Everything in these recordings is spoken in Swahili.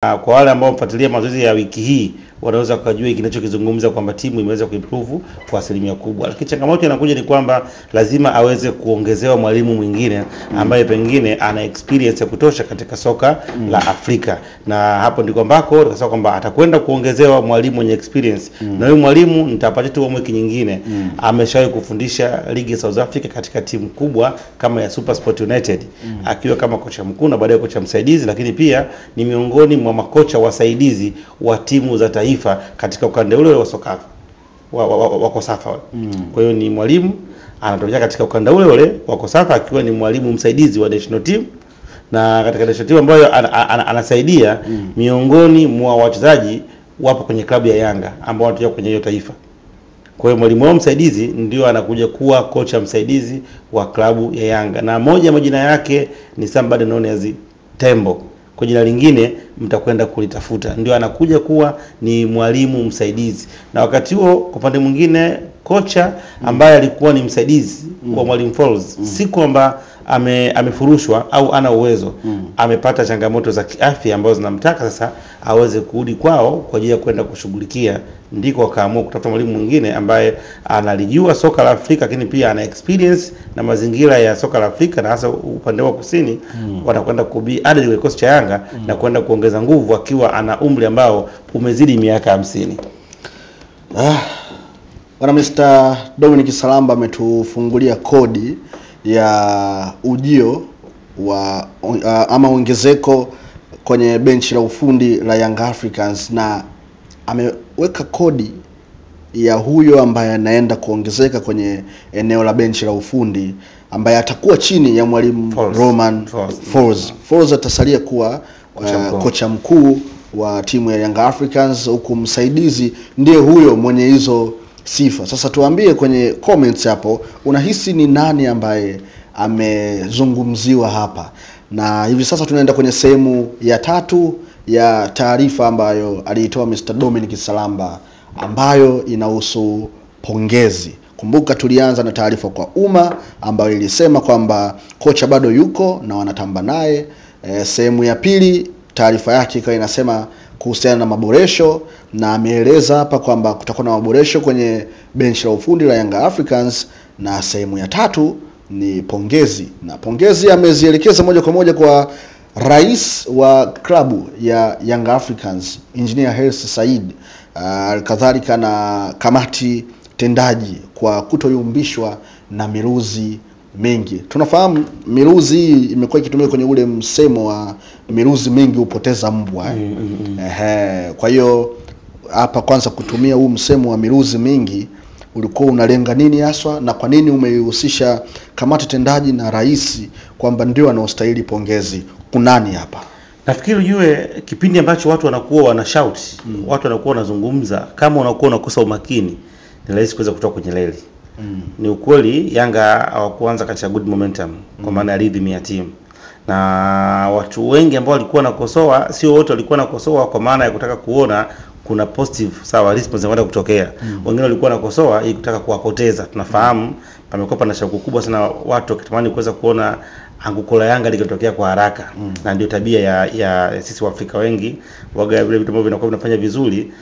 Kwa wale ambao mfuatilia mazoezi ya wiki hii wanaweza kujua kinachokizungumza kwamba timu imeweza kuimprove kwa asilimia kubwa. Lakini changamoto inakuja ni kwamba lazima aweze kuongezewa mwalimu mwingine ambaye pengine ana experience ya kutosha katika soka la Afrika. Na hapo ndiko ambako tukasema kwamba atakwenda kuongezewa mwalimu mwenye experience. Na huyo mwalimu nitapata tu wiki nyingine ameshawahi kufundisha ligi ya South Africa katika timu kubwa kama ya SuperSport United akiwa kama kocha mkuu na baadaye kocha msaidizi, lakini pia ni miongoni mwa makocha wasaidizi wa timu za taifa katika ukanda ule wa soka wa Kosafa. Kwa hiyo ni mwalimu anatokea katika ukanda ule wa Kosafa akiwa ni mwalimu msaidizi wa national team, na katika national team ambayo anasaidia miongoni mwa wachezaji wapo kwenye klabu ya Yanga ambao wanatoka kwenye hiyo taifa. Kwa hiyo mwalimu wao msaidizi ndio anakuja kuwa kocha msaidizi wa klabu ya Yanga, na moja majina yake ni somebody known as Tembo. Kwa jina lingine mtakwenda kulitafuta, ndio anakuja kuwa ni mwalimu msaidizi. Na wakati huo kwa upande mwingine kocha ambaye alikuwa ni msaidizi wa mwalimu Falls si kwamba amefurushwa au ana uwezo, amepata changamoto za kiafya ambazo zinamtaka sasa aweze kurudi kwao kwa ajili ya kwenda kushughulikia, ndiko akaamua kutafuta mwalimu mwingine ambaye analijua soka la Afrika, lakini pia ana experience na mazingira ya soka la Afrika na hasa upande wa kusini. Wanakwenda kubi added kwenye kikosi cha Yanga na kwenda kuongeza nguvu akiwa ana umri ambao umezidi miaka 50. Bwana Mr. Dominic Salamba ametufungulia kodi ya ujio wa ama ongezeko kwenye benchi la ufundi la Young Africans, na ameweka kodi ya huyo ambaye anaenda kuongezeka kwenye eneo la benchi la ufundi ambaye atakuwa chini ya mwalimu Romain Folz. Folz atasalia kuwa kocha mkuu wa timu ya Young Africans, huku msaidizi ndiye huyo mwenye hizo sifa. Sasa tuambie kwenye comments hapo, unahisi ni nani ambaye amezungumziwa hapa? Na hivi sasa tunaenda kwenye sehemu ya 3 ya taarifa ambayo aliitoa Mr. Dominic Salamba ambayo inahusu pongezi. Kumbuka tulianza na taarifa kwa umma ambayo ilisema kwamba kocha bado yuko na wanatamba naye. Sehemu ya pili taarifa yake ikawa inasema kuhusiana na maboresho, na ameeleza hapa kwamba kutakuwa na maboresho kwenye benchi la ufundi la Young Africans. Na sehemu ya 3 ni pongezi, na pongezi amezielekeza moja kwa moja kwa rais wa klabu ya Young Africans Engineer Hersi Said, kadhalika na kamati tendaji kwa kutoyumbishwa na miruzi mengi. Tunafahamu miruzi imekuwa ikitumika kwenye ule msemo wa miruzi mingi hupoteza mbwa. Kwa hiyo hapa kwanza kutumia huu msemo wa miruzi mingi ulikuwa unalenga nini haswa, na kwa nini umeihusisha kamati tendaji na rais kwamba ndio wanaostahili pongezi? Kunani hapa? Nafikiri ujue kipindi ambacho watu wanakuwa wana shout, watu wanakuwa wanazungumza, kama unakuwa unakosa umakini ni rahisi kuweza kutoka kwenye reli. Ni ukweli Yanga hawakuanza katika good momentum kwa maana ya rhythm ya timu, na watu wengi ambao walikuwa wanakosoa, sio wote walikuwa wanakosoa kwa maana ya kutaka kuona kuna positive sawa response inaenda kutokea. Wengine walikuwa wanakosoa ili kutaka kuwapoteza. Tunafahamu pamekuwa na shauku kubwa sana watu wakitamani kuweza kuona anguko la Yanga likitokea kwa haraka. Na ndio tabia ya sisi wa Afrika wengi, waga vile vitu ambavyo vinakuwa vinafanya vizuri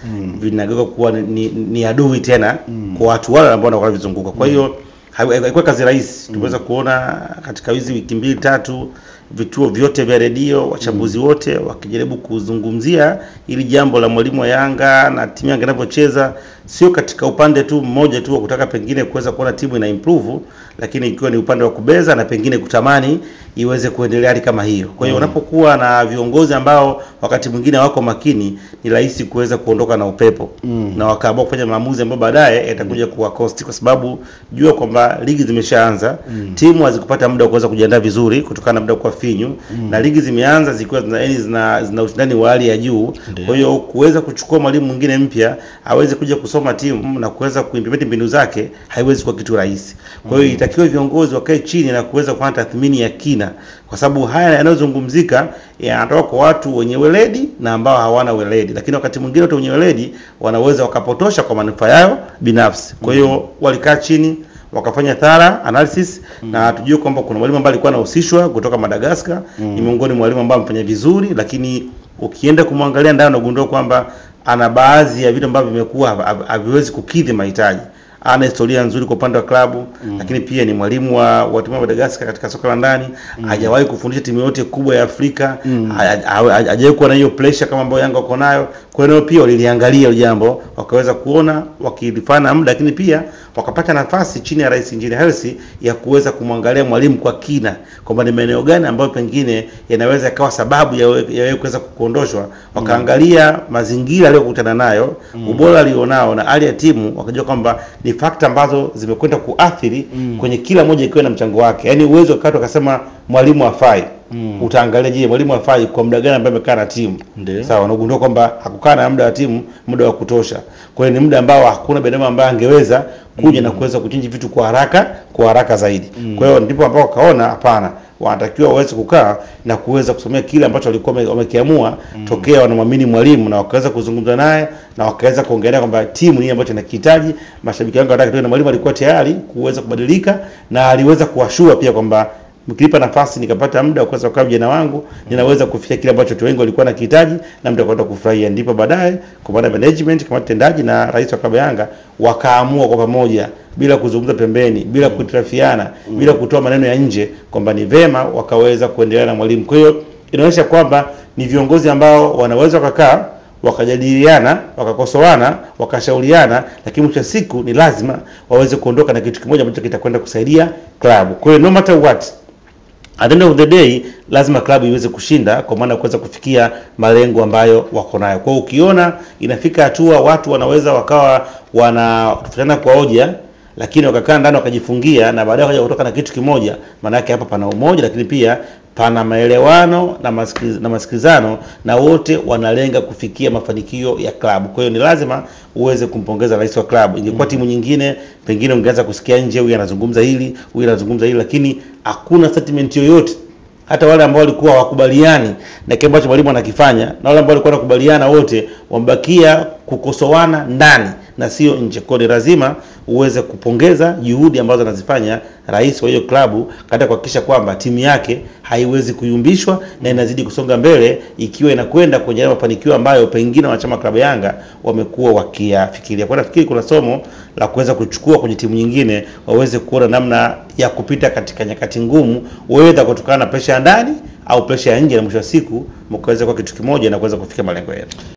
vinageuka kuwa ni adui tena kwa watu wale ambao wanakuwa vizunguka. Kwa hiyo haikuwa kazi rahisi. Tumeweza kuona katika hizi wiki 2-3 vituo vyote vya redio, wachambuzi wote wakijaribu kuzungumzia ili jambo la mwalimu wa Yanga na timu Yanga inapocheza, sio katika upande tu mmoja tu wa kutaka pengine kuweza kuona timu ina improve, lakini ikiwa ni upande wa kubeza na pengine kutamani iweze kuendelea hali kama hiyo. Kwa hiyo unapokuwa na viongozi ambao wakati mwingine wako makini, ni rahisi kuweza kuondoka na upepo na wakaamua kufanya maamuzi ambayo baadaye yatakuja kuwa cost, kwa sababu jua kwamba ligi zimeshaanza, timu hazikupata muda wa kuweza kujiandaa vizuri kutokana na muda kwa finyu, na ligi zimeanza zikiwa zina ushindani wa hali ya juu. Kwa hiyo kuweza kuchukua mwalimu mwingine mpya aweze kuja kusoma timu na kuweza kuimplement mbinu zake haiwezi kuwa kitu rahisi. Kwa hiyo itakiwa viongozi wakae chini na kuweza kufanya tathmini ya kina, kwa sababu haya yanayozungumzika yanatoka kwa watu wenye weledi na ambao hawana weledi, lakini wakati mwingine watu wenye weledi wanaweza wakapotosha kwa manufaa yao binafsi. Kwa hiyo walikaa chini wakafanya thara analysis na tujue kwamba kuna mwalimu ambaye alikuwa anahusishwa kutoka Madagascar, ni miongoni mwa walimu ambao wamefanya vizuri, lakini ukienda kumwangalia ndani unagundua kwamba ana baadhi ya vitu ambavyo vimekuwa haviwezi kukidhi mahitaji. Ana historia nzuri kwa upande wa klabu, lakini pia ni mwalimu wa timu ya Madagascar katika soka la ndani. Hajawahi kufundisha timu yote kubwa ya Afrika. Hajawahi kuwa na hiyo pressure kama ambayo Yanga wako nayo. Kwa hiyo pia waliliangalia jambo, wakaweza kuona wakilifanya muda, lakini pia wakapata nafasi chini ya Rais Injinia Hersi ya kuweza kumwangalia mwalimu kwa kina kwamba ni maeneo gani ambayo pengine yanaweza ikawa sababu ya yeye kuweza kuondoshwa. Wakaangalia mazingira aliyokutana nayo, ubora alionao na hali ya timu, wakajua kwamba ni factor ambazo zimekwenda kuathiri kwenye kila moja ikiwa na mchango wake. Yaani uwezo wakati akasema mwalimu hafai. Utaangalia je, mwalimu hafai kwa muda gani ambaye amekaa na timu. Sawa, unagundua kwamba hakukaa na muda wa timu muda wa kutosha. Kwa hiyo ni muda ambao hakuna binadamu ambaye angeweza kuja na kuweza kuchange vitu kwa haraka zaidi. Kwa hiyo ndipo ambao kaona hapana, wanatakiwa waweze kukaa na kuweza kusomea kile ambacho walikuwa wamekiamua tokea wanamwamini mwalimu, na wakaweza kuzungumza naye na wakaweza kuongelea kwamba timu ni ambacho inahitaji. Mashabiki wangu wanataka, na mwalimu alikuwa tayari kuweza kubadilika na aliweza kuwashua pia kwamba mkilipa nafasi nikapata muda wa kuweza kukaa vijana wangu, ninaweza kufikia kile ambacho watu wengi walikuwa wanahitaji na mtu akaenda kufurahia. Ndipo baadaye kwa maana management kama tendaji na rais wa klabu Yanga wakaamua kwa pamoja, bila kuzungumza pembeni, bila kutarafiana, bila kutoa maneno ya nje, kwamba ni vema wakaweza kuendelea na mwalimu. Kwa hiyo inaonyesha kwamba ni viongozi ambao wanaweza kukaa wakajadiliana, wakakosoana, wakashauriana, lakini mwisho siku ni lazima waweze kuondoka na kitu kimoja ambacho kitakwenda kusaidia klabu. Kwa hiyo no matter what, at the end of the day lazima klabu iweze kushinda, kwa maana kuweza kufikia malengo ambayo wako nayo. Kwa hiyo ukiona inafika hatua watu wanaweza wakawa wanatofautiana kwa hoja, lakini wakakaa ndani wakajifungia na baadaye waje kutoka na kitu kimoja, maana yake hapa pana umoja, lakini pia pana maelewano na masikizano, na wote wanalenga kufikia mafanikio ya klabu. Kwa hiyo ni lazima uweze kumpongeza rais wa klabu. Ingekuwa timu nyingine pengine ungeanza kusikia nje, huyu anazungumza hili, huyu anazungumza hili, lakini hakuna statement yoyote. Hata wale ambao walikuwa hawakubaliani na kile ambacho mwalimu anakifanya na wale ambao walikuwa wanakubaliana, wote wamebakia kukosoana ndani na sio nje. Kwa hiyo lazima uweze kupongeza juhudi ambazo anazifanya rais wa hiyo klabu katika kuhakikisha kwamba timu yake haiwezi kuyumbishwa na inazidi kusonga mbele, ikiwa inakwenda kwenye mafanikio ambayo pengine wanachama klabu Yanga wamekuwa wakiyafikiria. Kwa nafikiri kuna somo la kuweza kuchukua kwenye timu nyingine, waweze kuona namna ya kupita katika nyakati ngumu, waweza kutokana na pressure ya ndani au pressure ya nje, na mwisho wa siku mkaweza kwa kitu kimoja na kuweza kufikia malengo yao.